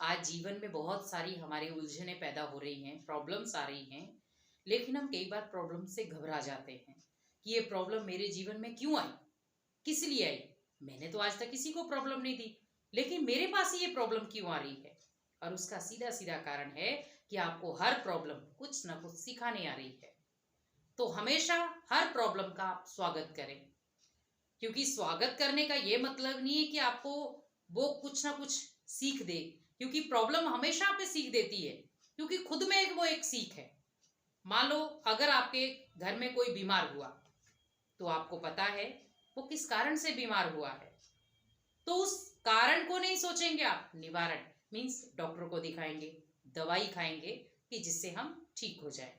आज जीवन में बहुत सारी हमारी उलझनें पैदा हो रही हैं, प्रॉब्लम्स आ रही हैं, लेकिन हम कई बार प्रॉब्लम से घबरा जाते हैं कि ये प्रॉब्लम मेरे जीवन में क्यों आई, किस लिए आई। मैंने तो आज तक किसी को प्रॉब्लम नहीं दी, लेकिन मेरे पास ये प्रॉब्लम क्यों आ रही है। और उसका सीधा सीधा कारण है कि आपको हर प्रॉब्लम कुछ ना कुछ सिखाने आ रही है। तो हमेशा हर प्रॉब्लम का आप स्वागत करें, क्योंकि स्वागत करने का ये मतलब नहीं है कि आपको वो कुछ ना कुछ सीख दे, क्योंकि प्रॉब्लम हमेशा पे सीख देती है, क्योंकि खुद में वो एक सीख है। मान लो अगर आपके घर में कोई बीमार हुआ तो आपको पता है वो किस कारण से बीमार हुआ है, तो उस कारण को नहीं सोचेंगे आप। निवारण मीन्स डॉक्टर को दिखाएंगे, दवाई खाएंगे कि जिससे हम ठीक हो जाए।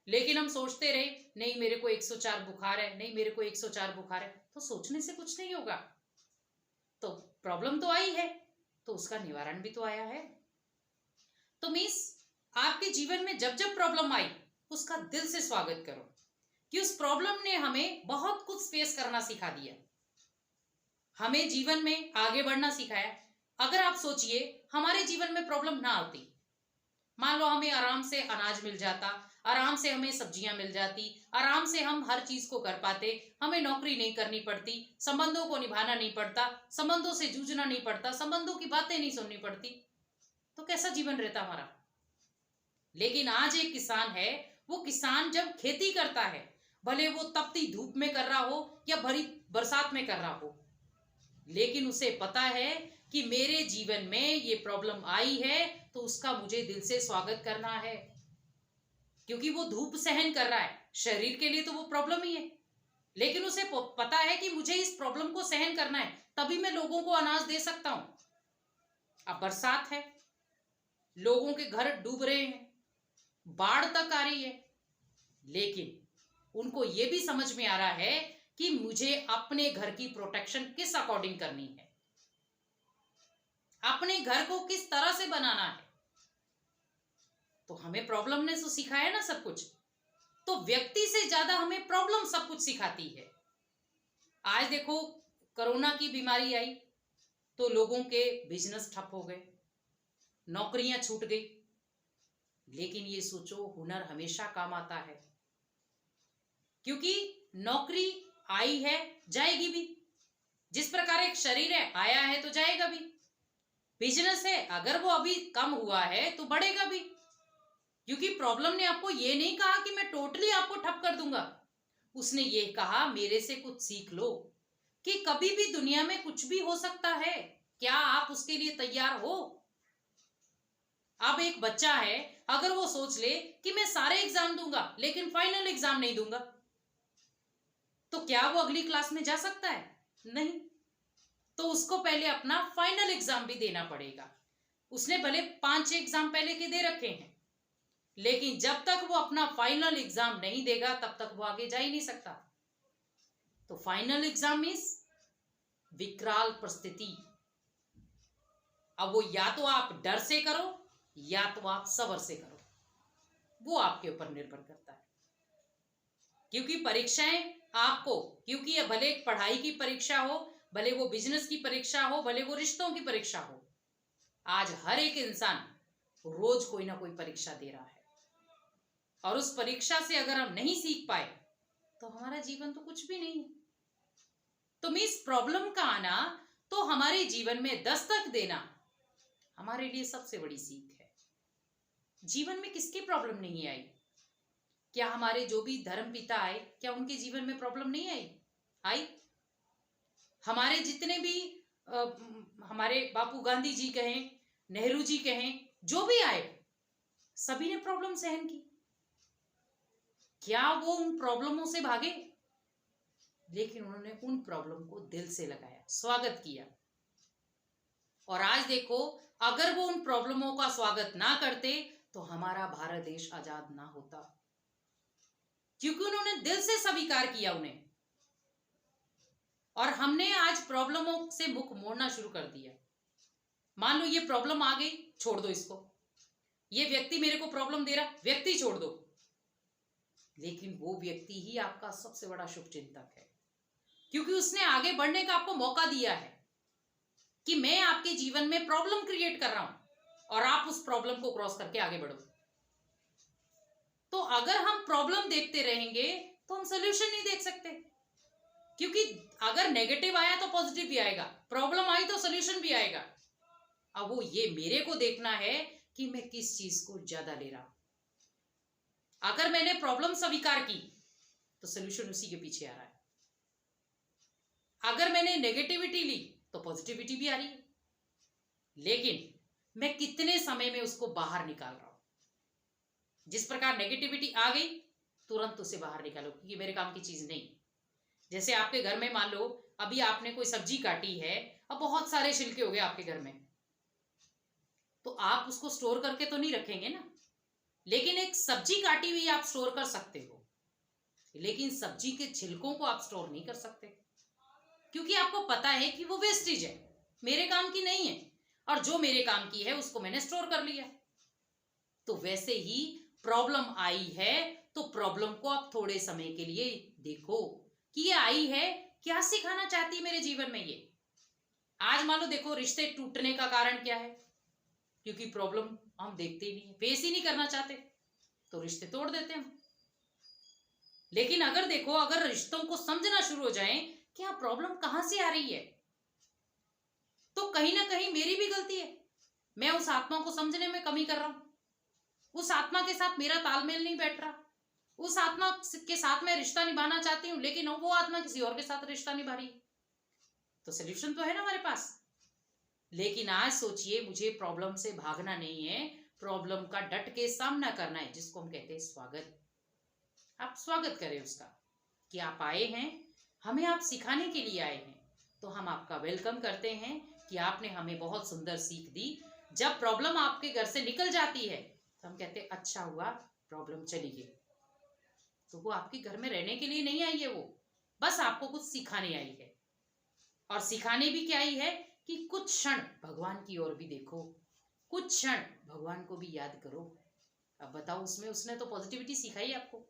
लेकिन हम सोचते रहे नहीं मेरे को 104 बुखार है, नहीं मेरे को 104 बुखार है, तो सोचने से कुछ नहीं होगा। तो प्रॉब्लम तो आई है, तो उसका निवारण भी तो आया है। तो मीन्स आपके जीवन में जब जब प्रॉब्लम आई उसका दिल से स्वागत करो कि उस प्रॉब्लम ने हमें बहुत कुछ फेस करना सिखा दिया, हमें जीवन में आगे बढ़ना सिखाया। अगर आप सोचिए हमारे जीवन में प्रॉब्लम ना आती, मान लो हमें आराम से अनाज मिल जाता, आराम से हमें सब्जियां मिल जाती, आराम से हम हर चीज को कर पाते, हमें नौकरी नहीं करनी पड़ती, संबंधों को निभाना नहीं पड़ता, संबंधों से जूझना नहीं पड़ता, संबंधों की बातें नहीं सुननी पड़ती, तो कैसा जीवन रहता हमारा। लेकिन आज एक किसान है, वो किसान जब खेती करता है, भले वो तपती धूप में कर रहा हो या भरी बरसात में कर रहा हो, लेकिन उसे पता है कि मेरे जीवन में ये प्रॉब्लम आई है तो उसका मुझे दिल से स्वागत करना है, क्योंकि वो धूप सहन कर रहा है। शरीर के लिए तो वो प्रॉब्लम ही है, लेकिन उसे पता है कि मुझे इस प्रॉब्लम को सहन करना है, तभी मैं लोगों को अनाज दे सकता हूं। अब बरसात है, लोगों के घर डूब रहे हैं, बाढ़ तक आ रही है, लेकिन उनको ये भी समझ में आ रहा है कि मुझे अपने घर की प्रोटेक्शन किस अकॉर्डिंग करनी है, अपने घर को किस तरह से बनाना है। तो हमें प्रॉब्लम ने तो सिखाया ना सब कुछ, तो व्यक्ति से ज्यादा हमें प्रॉब्लम सब कुछ सिखाती है। आज देखो कोरोना की बीमारी आई तो लोगों के बिजनेस ठप हो गए, नौकरियां छूट गई, लेकिन ये सोचो हुनर हमेशा काम आता है, क्योंकि नौकरी आई है जाएगी भी, जिस प्रकार एक शरीर है आया है तो जाएगा भी। बिजनेस है, अगर वो अभी कम हुआ है तो बढ़ेगा भी, क्योंकि प्रॉब्लम ने आपको ये नहीं कहा कि मैं टोटली आपको ठप कर दूंगा। उसने ये कहा मेरे से कुछ सीख लो कि कभी भी दुनिया में कुछ भी हो सकता है, क्या आप उसके लिए तैयार हो। अब एक बच्चा है, अगर वो सोच ले कि मैं सारे एग्जाम दूंगा लेकिन फाइनल एग्जाम नहीं दूंगा, तो क्या वो अगली क्लास में जा सकता है? नहीं। तो उसको पहले अपना फाइनल एग्जाम भी देना पड़ेगा। उसने भले 5 एग्जाम पहले के दे रखे हैं, लेकिन जब तक वो अपना फाइनल एग्जाम नहीं देगा तब तक वो आगे जा ही नहीं सकता। तो फाइनल एग्जाम मीन्स विकराल परिस्थिति। अब वो या तो आप डर से करो या तो आप सबर से करो, वो आपके ऊपर निर्भर करता है। क्योंकि परीक्षाएं आपको, क्योंकि ये भले एक पढ़ाई की परीक्षा हो, भले वो बिजनेस की परीक्षा हो, भले वो रिश्तों की परीक्षा हो, आज हर एक इंसान रोज कोई ना कोई परीक्षा दे रहा है, और उस परीक्षा से अगर हम नहीं सीख पाए तो हमारा जीवन तो कुछ भी नहीं है। तो मीन्स प्रॉब्लम का आना तो हमारे जीवन में दस्तक देना हमारे लिए सबसे बड़ी सीख है। जीवन में किसकी प्रॉब्लम नहीं आई? क्या हमारे जो भी धर्म पिता आए, क्या उनके जीवन में प्रॉब्लम नहीं आई? आई। हमारे जितने भी हमारे बापू गांधी जी कहें, नेहरू जी कहें, जो भी आए, सभी ने प्रॉब्लम सहन की। क्या वो उन प्रॉब्लमों से भागे? लेकिन उन्होंने उन प्रॉब्लम को दिल से लगाया, स्वागत किया। और आज देखो, अगर वो उन प्रॉब्लमों का स्वागत ना करते तो हमारा भारत देश आजाद ना होता, क्योंकि उन्होंने दिल से स्वीकार किया उन्हें। और हमने आज प्रॉब्लमों से मुख मोड़ना शुरू कर दिया। मान लो ये प्रॉब्लम आ गई, छोड़ दो इसको, ये व्यक्ति मेरे को प्रॉब्लम दे रहा, व्यक्ति छोड़ दो। लेकिन वो व्यक्ति ही आपका सबसे बड़ा शुभचिंतक है, क्योंकि उसने आगे बढ़ने का आपको मौका दिया है कि मैं आपके जीवन में प्रॉब्लम क्रिएट कर रहा हूं, और आप उस प्रॉब्लम को क्रॉस करके आगे बढ़ो। तो अगर हम प्रॉब्लम देखते रहेंगे तो हम सोल्यूशन नहीं देख सकते, क्योंकि अगर नेगेटिव आया तो पॉजिटिव भी आएगा, प्रॉब्लम आई तो सोल्यूशन भी आएगा। अब वो ये मेरे को देखना है कि मैं किस चीज को ज्यादा ले रहा हूं। अगर मैंने प्रॉब्लम स्वीकार की तो सोल्यूशन उसी के पीछे आ रहा है, अगर मैंने नेगेटिविटी ली तो पॉजिटिविटी भी आ रही है। लेकिन मैं कितने समय में उसको बाहर निकाल रहा हूं। जिस प्रकार नेगेटिविटी आ गई तुरंत उसे बाहर निकालो, क्योंकि मेरे काम की चीज नहीं। जैसे आपके घर में मान लो अभी आपने कोई सब्जी काटी है, अब बहुत सारे छिलके हो गए आपके घर में, तो आप उसको स्टोर करके तो नहीं रखेंगे ना। लेकिन एक सब्जी काटी हुई आप स्टोर कर सकते हो, लेकिन सब्जी के छिलकों को आप स्टोर नहीं कर सकते, क्योंकि आपको पता है कि वो वेस्टेज है, मेरे काम की नहीं है, और जो मेरे काम की है उसको मैंने स्टोर कर लिया। तो वैसे ही प्रॉब्लम आई है तो प्रॉब्लम को आप थोड़े समय के लिए देखो कि ये आई है, क्या सिखाना चाहती है मेरे जीवन में ये। आज मान लो देखो रिश्ते टूटने का कारण क्या है, क्योंकि प्रॉब्लम हम देखते ही नहीं, फेस ही नहीं करना चाहते, तो रिश्ते तोड़ देते हैं। लेकिन अगर देखो, अगर रिश्तों को समझना शुरू हो जाए कि हाँ प्रॉब्लम कहां से आ रही है, तो कहीं ना कहीं मेरी भी गलती है, मैं उस आत्मा को समझने में कमी कर रहा हूं, उस आत्मा के साथ मेरा तालमेल नहीं बैठ रहा, उस आत्मा के साथ मैं रिश्ता निभाना चाहती हूँ लेकिन वो आत्मा किसी और के साथ रिश्ता निभा रही है। तो सोल्यूशन तो है ना हमारे पास। लेकिन आज सोचिए, मुझे प्रॉब्लम से भागना नहीं है, प्रॉब्लम का डट के सामना करना है, जिसको हम कहते हैं स्वागत। आप स्वागत करें उसका कि आप आए हैं, हमें आप सिखाने के लिए आए हैं, तो हम आपका वेलकम करते हैं कि आपने हमें बहुत सुंदर सीख दी। जब प्रॉब्लम आपके घर से निकल जाती है तो हम कहते हैं अच्छा हुआ प्रॉब्लम चली गई। तो वो आपके घर में रहने के लिए नहीं आई है, वो बस आपको कुछ सिखाने आई है। और सिखाने भी क्या आई है कि कुछ क्षण भगवान की ओर भी देखो, कुछ क्षण भगवान को भी याद करो। अब बताओ, उसमें उसने तो पॉजिटिविटी सिखाई आपको।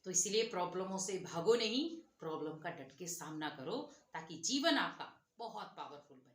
तो इसलिए प्रॉब्लमों से भागो नहीं, प्रॉब्लम का डट के सामना करो, ताकि जीवन आपका बहुत पावरफुल बने।